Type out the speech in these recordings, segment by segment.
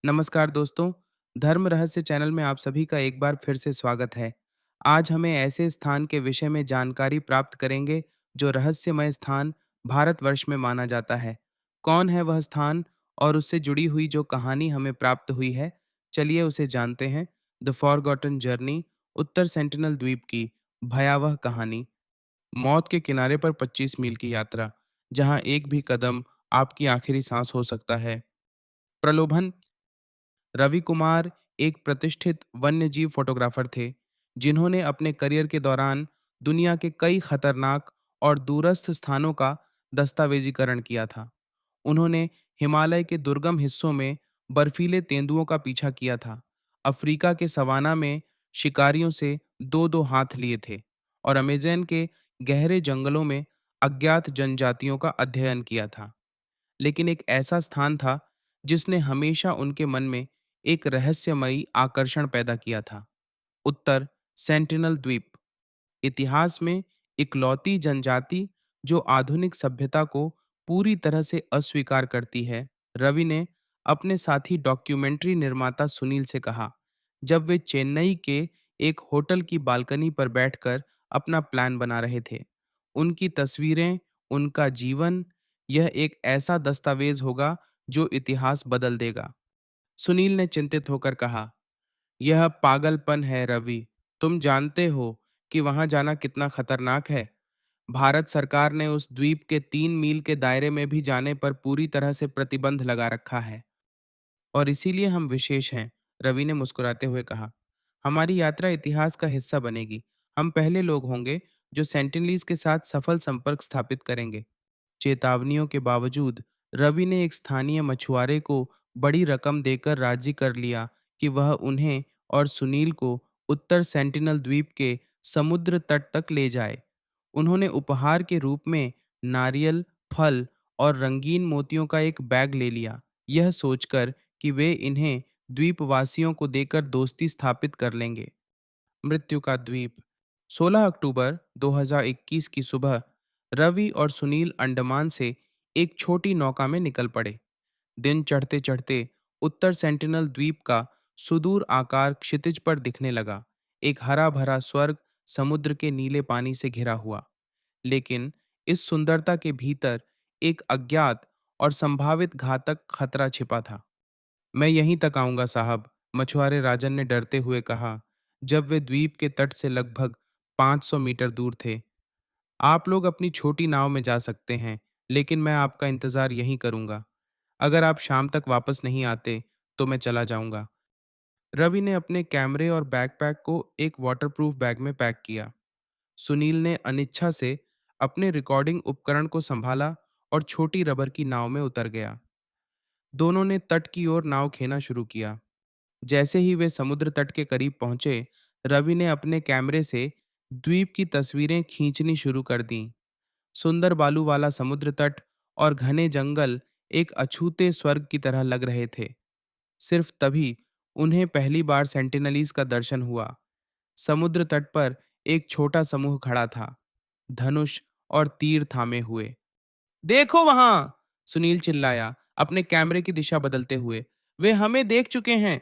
नमस्कार दोस्तों, धर्म रहस्य चैनल में आप सभी का एक बार फिर से स्वागत है। आज हमें ऐसे स्थान के विषय में जानकारी प्राप्त करेंगे जो रहस्यमय स्थान भारतवर्ष में माना जाता है। कौन है वह स्थान और उससे जुड़ी हुई जो कहानी हमें प्राप्त हुई है? चलिए उसे जानते हैं। The forgotten journey, Uttar sentinel द्वीप की भयावह कहानी। मौत के किनारे पर 25 मील की यात्रा, जहां एक भी कदम आपकी आखिरी सांस हो सकता है। प्रलोभन। रवि कुमार एक प्रतिष्ठित वन्यजीव फोटोग्राफर थे, जिन्होंने अपने करियर के दौरान दुनिया के कई खतरनाक और दूरस्थ स्थानों का दस्तावेजीकरण किया था। उन्होंने हिमालय के दुर्गम हिस्सों में बर्फीले तेंदुओं का पीछा किया था, अफ्रीका के सवाना में शिकारियों से दो दो हाथ लिए थे और अमेज़न के गहरे जंगलों में अज्ञात जनजातियों का अध्ययन किया था। लेकिन एक ऐसा स्थान था जिसने हमेशा उनके मन में एक रहस्यमयी आकर्षण पैदा किया था। उत्तर सेंटिनल द्वीप, इतिहास में इकलौती जनजाति जो आधुनिक सभ्यता को पूरी तरह से अस्वीकार करती है। रवि ने अपने साथी डॉक्यूमेंट्री निर्माता सुनील से कहा, जब वे चेन्नई के एक होटल की बालकनी पर बैठकर अपना प्लान बना रहे थे। उनकी तस्वीरें, उनका जीवन, यह एक ऐसा दस्तावेज होगा जो इतिहास बदल देगा। सुनील ने चिंतित होकर कहा, यह पागलपन है रवि। तुम जानते हो कि वहां जाना कितना खतरनाक है। भारत सरकार ने उस द्वीप के 3 मील के दायरे में भी जाने पर पूरी तरह से प्रतिबंध लगा रखा है और इसीलिए हम विशेष हैं। रवि ने मुस्कुराते हुए कहा, हमारी यात्रा इतिहास का हिस्सा बनेगी। हम पहले लोग होंगे जो सेंटिनलीज के साथ सफल संपर्क स्थापित करेंगे। चेतावनियों के बावजूद रवि ने एक स्थानीय मछुआरे को बड़ी रकम देकर राजी कर लिया कि वह उन्हें और सुनील को उत्तर सेंटिनल द्वीप के समुद्र तट तक ले जाए। उन्होंने उपहार के रूप में नारियल, फल और रंगीन मोतियों का एक बैग ले लिया, यह सोचकर कि वे इन्हें द्वीपवासियों को देकर दोस्ती स्थापित कर लेंगे। मृत्यु का द्वीप। 16 अक्टूबर 2021 की सुबह रवि और सुनील अंडमान से एक छोटी नौका में निकल पड़े। दिन चढ़ते चढ़ते उत्तर सेंटिनल द्वीप का सुदूर आकार क्षितिज पर दिखने लगा, एक हरा भरा स्वर्ग समुद्र के नीले पानी से घिरा हुआ। लेकिन इस सुंदरता के भीतर एक अज्ञात और संभावित घातक खतरा छिपा था। मैं यहीं तक आऊंगा साहब, मछुआरे राजन ने डरते हुए कहा, जब वे द्वीप के तट से लगभग 500 मीटर दूर थे। आप लोग अपनी छोटी नाव में जा सकते हैं, लेकिन मैं आपका इंतजार यहीं करूंगा। अगर आप शाम तक वापस नहीं आते तो मैं चला जाऊंगा। रवि ने अपने कैमरे और बैकपैक को एक वाटरप्रूफ बैग में पैक किया। सुनील ने अनिच्छा से अपने रिकॉर्डिंग उपकरण को संभाला और छोटी रबर की नाव में उतर गया। दोनों ने तट की ओर नाव खेना शुरू किया। जैसे ही वे समुद्र तट के करीब पहुंचे, रवि ने अपने कैमरे से द्वीप की तस्वीरें खींचनी शुरू कर दी। सुंदर बालू वाला समुद्र तट और घने जंगल एक अछूते स्वर्ग की तरह लग रहे थे। सिर्फ तभी उन्हें पहली बार सेंटिनलीज का दर्शन हुआ। समुद्र तट पर एक छोटा समूह खड़ा था, धनुष और तीर थामे हुए। देखो वहां! सुनील चिल्लाया, अपने कैमरे की दिशा बदलते हुए। वे हमें देख चुके हैं।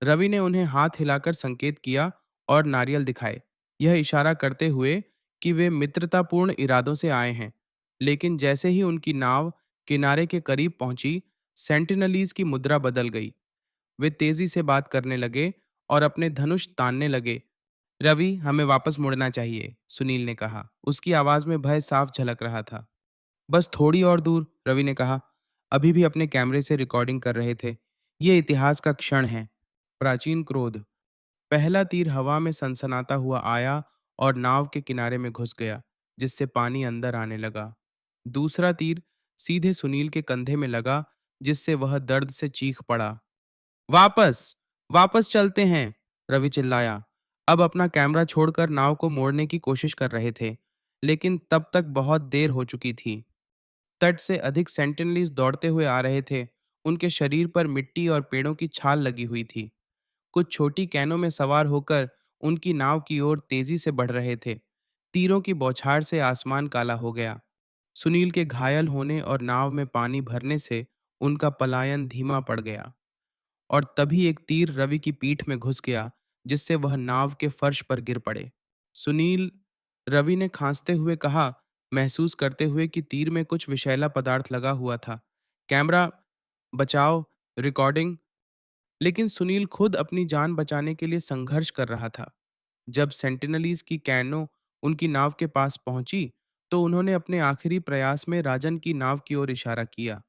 रवि ने उन्हें हाथ हिलाकर संकेत किया और नारियल दिखाए, यह इशारा करते हुए कि वे मित्रतापूर्ण इरादों से आए हैं। लेकिन जैसे ही उनकी नाव किनारे के करीब पहुंची, सेंटिनलीज की मुद्रा बदल गई। वे तेजी से बात करने लगे और अपने धनुष तानने लगे। रवि, हमें वापस मुड़ना चाहिए, सुनील ने कहा। उसकी आवाज में भय साफ झलक रहा था। बस थोड़ी और दूर, रवि ने कहा, अभी भी अपने कैमरे से रिकॉर्डिंग कर रहे थे। ये इतिहास का क्षण है। प्राचीन क्रोध। पहला तीर हवा में सनसनाता हुआ आया और नाव के किनारे में घुस गया, जिससे पानी अंदर आने लगा। दूसरा तीर सीधे सुनील के कंधे में लगा, जिससे वह दर्द से चीख पड़ा। वापस! वापस चलते हैं! रवि चिल्लाया। अब अपना कैमरा छोड़कर नाव को मोड़ने की कोशिश कर रहे थे, लेकिन तब तक बहुत देर हो चुकी थी। तट से अधिक सेंटिनलीज दौड़ते हुए आ रहे थे। उनके शरीर पर मिट्टी और पेड़ों की छाल लगी हुई थी। कुछ छोटी कैनों में सवार होकर उनकी नाव की ओर तेजी से बढ़ रहे थे। तीरों की बौछार से आसमान काला हो गया। सुनील के घायल होने और नाव में पानी भरने से उनका पलायन धीमा पड़ गया। और तभी एक तीर रवि की पीठ में घुस गया, जिससे वह नाव के फर्श पर गिर पड़े। सुनील, रवि ने खांसते हुए कहा, महसूस करते हुए कि तीर में कुछ विषैला पदार्थ लगा हुआ था। कैमरा बचाओ, रिकॉर्डिंग। लेकिन सुनील खुद अपनी जान बचाने के लिए संघर्ष कर रहा था। जब सेंटिनलीज की कैनो उनकी नाव के पास पहुंची, तो उन्होंने अपने आखिरी प्रयास में राजन की नाव की ओर इशारा किया।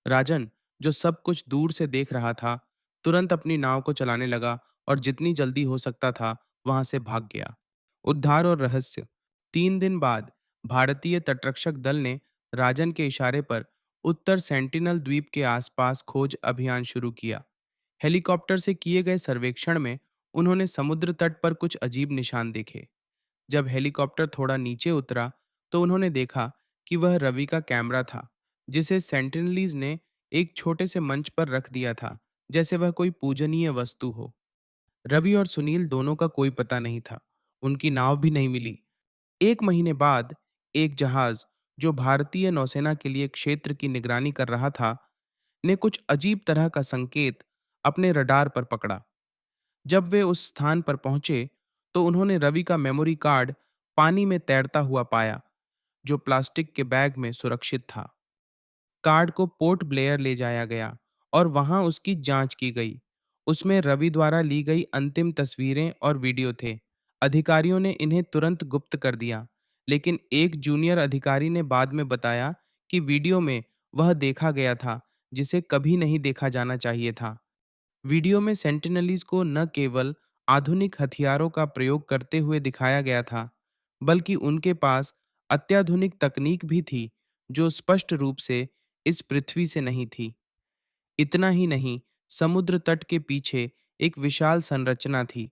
राजन, जो सब कुछ दूर से देख रहा था, तुरंत अपनी नाव को चलाने लगा और जितनी जल्दी हो सकता था वहां से भाग गया। उद्धार और रहस्य। 3 दिन बाद भारतीय तटरक्षक दल ने राजन के इशारे पर उत्तर सेंटिनल द्वीप के आसपास खोज अभियान शुरू किया। हेलीकॉप्टर से किए गए सर्वेक्षण में उन्होंने समुद्र तट पर कुछ अजीब निशान देखे। जब हेलीकॉप्टर थोड़ा नीचे उतरा, तो उन्होंने देखा कि वह रवि का कैमरा था, जिसे सेंटिनलीज ने एक छोटे से मंच पर रख दिया था, जैसे वह कोई पूजनीय वस्तु हो। रवि और सुनील दोनों का कोई पता नहीं था। उनकी नाव भी नहीं मिली। 1 महीने बाद एक जहाज, जो भारतीय नौसेना के लिए क्षेत्र की निगरानी कर रहा था, ने कुछ अजीब तरह का संकेत अपने रडार पर पकड़ा। जब वे उस स्थान पर पहुंचे, तो उन्होंने रवि का मेमोरी कार्ड पानी में तैरता हुआ पाया, जो प्लास्टिक के बैग में सुरक्षित था। कार्ड को पोर्ट ब्लेयर ले जाया गया और वहां उसकी जांच की गई। उसमें रवि द्वारा ली गई अंतिम तस्वीरें और वीडियो थे। अधिकारियों ने इन्हें तुरंत गुप्त कर दिया, लेकिन एक जूनियर अधिकारी ने बाद में बताया कि वीडियो में वह देखा गया था जिसे कभी नहीं देखा जाना चाहिए था। वीडियो में सेंटिनलीज को न केवल आधुनिक हथियारों का प्रयोग करते हुए दिखाया गया था, बल्कि उनके पास अत्याधुनिक तकनीक भी थी, जो स्पष्ट रूप से इस पृथ्वी से नहीं थी। इतना ही नहीं, समुद्र तट के पीछे एक विशाल संरचना थी,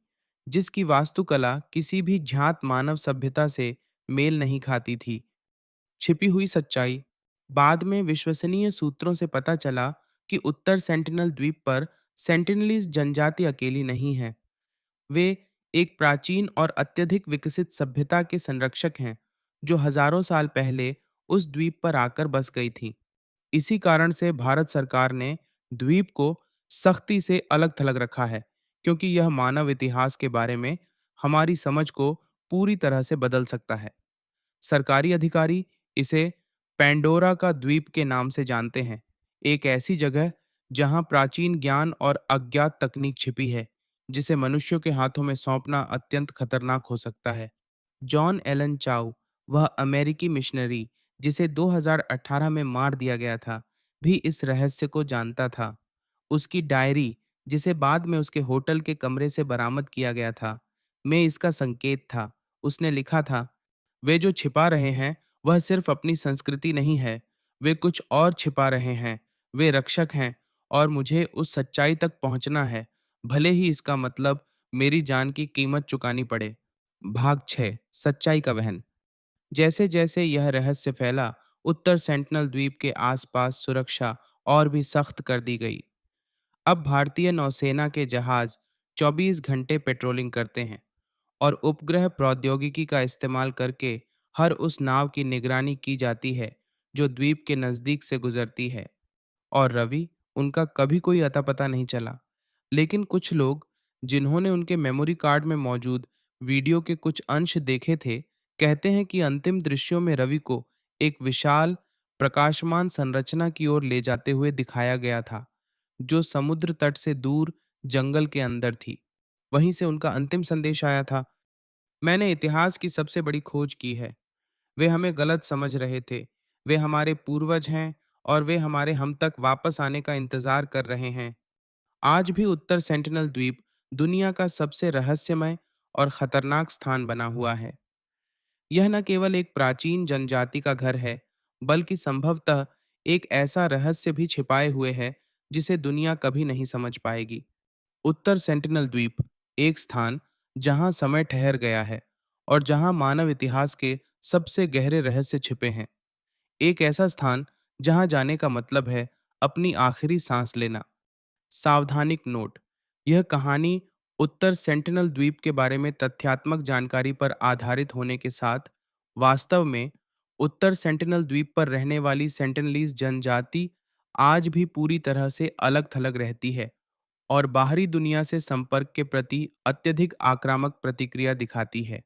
जिसकी वास्तुकला किसी भी ज्ञात मानव सभ्यता से मेल नहीं खाती थी। छिपी हुई सच्चाई। बाद में विश्वसनीय सूत्रों से पता चला कि उत्तर सेंटिनल द्वीप पर सेंटिनलीज जनजाति अकेली नहीं है। वे एक प्राचीन और अत्यधिक विकसित सभ्यता के संरक्षक हैं, जो हजारों साल पहले उस द्वीप पर आकर बस गई थी। इसी कारण से भारत सरकार ने द्वीप को सख्ती से अलग थलग रखा है, क्योंकि यह मानव इतिहास के बारे में हमारी समझ को पूरी तरह से बदल सकता है। सरकारी अधिकारी इसे पैंडोरा का द्वीप के नाम से जानते हैं, एक ऐसी जगह जहां प्राचीन ज्ञान और अज्ञात तकनीक छिपी है, जिसे मनुष्यों के हाथों में सौंपना अत्यंत खतरनाक हो सकता है। जॉन एलन चाउ, वह अमेरिकी मिशनरी जिसे 2018 में मार दिया गया था, भी इस रहस्य को जानता था। उसकी डायरी, जिसे बाद में उसके होटल के कमरे से बरामद किया गया था, में इसका संकेत था। उसने लिखा था, वे जो छिपा रहे हैं वह सिर्फ अपनी संस्कृति नहीं है, वे कुछ और छिपा रहे हैं। वे रक्षक हैं और मुझे उस सच्चाई तक पहुंचना है, भले ही इसका मतलब मेरी जान की कीमत चुकानी पड़े। भाग 6, सच्चाई का वहन। जैसे जैसे यह रहस्य फैला, उत्तर सेंटिनल द्वीप के आसपास सुरक्षा और भी सख्त कर दी गई। अब भारतीय नौसेना के जहाज 24 घंटे पेट्रोलिंग करते हैं और उपग्रह प्रौद्योगिकी का इस्तेमाल करके हर उस नाव की निगरानी की जाती है जो द्वीप के नज़दीक से गुजरती है। और रवि, उनका कभी कोई अता पता नहीं चला। लेकिन कुछ लोग, जिन्होंने उनके मेमोरी कार्ड में मौजूद वीडियो के कुछ अंश देखे थे, कहते हैं कि अंतिम दृश्यों में रवि को एक विशाल प्रकाशमान संरचना की ओर ले जाते हुए दिखाया गया था, जो समुद्र तट से दूर जंगल के अंदर थी। वहीं से उनका अंतिम संदेश आया था, मैंने इतिहास की सबसे बड़ी खोज की है। वे हमें गलत समझ रहे थे। वे हमारे पूर्वज हैं और वे हमारे हम तक वापस आने का इंतजार कर रहे हैं। आज भी उत्तर सेंटिनल द्वीप दुनिया का सबसे रहस्यमय और खतरनाक स्थान बना हुआ है। यह न केवल एक प्राचीन जनजाति का घर है, बल्कि संभवतः एक ऐसा रहस्य भी छिपाए हुए है जिसे दुनिया कभी नहीं समझ पाएगी। उत्तर सेंटिनल द्वीप, एक स्थान जहां समय ठहर गया है और जहां मानव इतिहास के सबसे गहरे रहस्य छिपे हैं। एक ऐसा स्थान जहां जाने का मतलब है अपनी आखिरी सांस लेना। सावधानिक नोट, यह कहानी उत्तर सेंटिनल द्वीप के बारे में तथ्यात्मक जानकारी पर आधारित होने के साथ वास्तव में उत्तर सेंटिनल द्वीप पर रहने वाली सेंटिनलीज जनजाति आज भी पूरी तरह से अलग थलग रहती है और बाहरी दुनिया से संपर्क के प्रति अत्यधिक आक्रामक प्रतिक्रिया दिखाती है।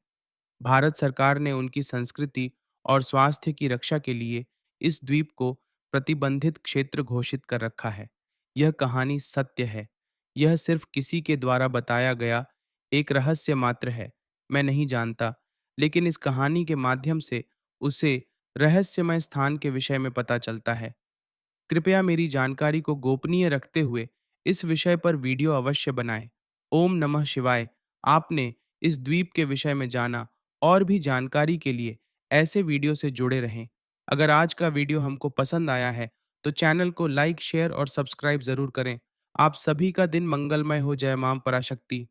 भारत सरकार ने उनकी संस्कृति और स्वास्थ्य की रक्षा के लिए इस द्वीप को प्रतिबंधित क्षेत्र घोषित कर रखा है। यह कहानी सत्य है। यह सिर्फ किसी के द्वारा बताया गया एक रहस्य मात्र है। मैं नहीं जानता, लेकिन इस कहानी के माध्यम से उसे रहस्यमय स्थान के विषय में पता चलता है। कृपया मेरी जानकारी को गोपनीय रखते हुए इस विषय पर वीडियो अवश्य बनाएं। ओम नमः शिवाय। आपने इस द्वीप के विषय में जाना। और भी जानकारी के लिए ऐसे वीडियो से जुड़े रहें। अगर आज का वीडियो हमको पसंद आया है तो चैनल को लाइक, शेयर और सब्सक्राइब जरूर करें। आप सभी का दिन मंगलमय हो। जय मां पराशक्ति।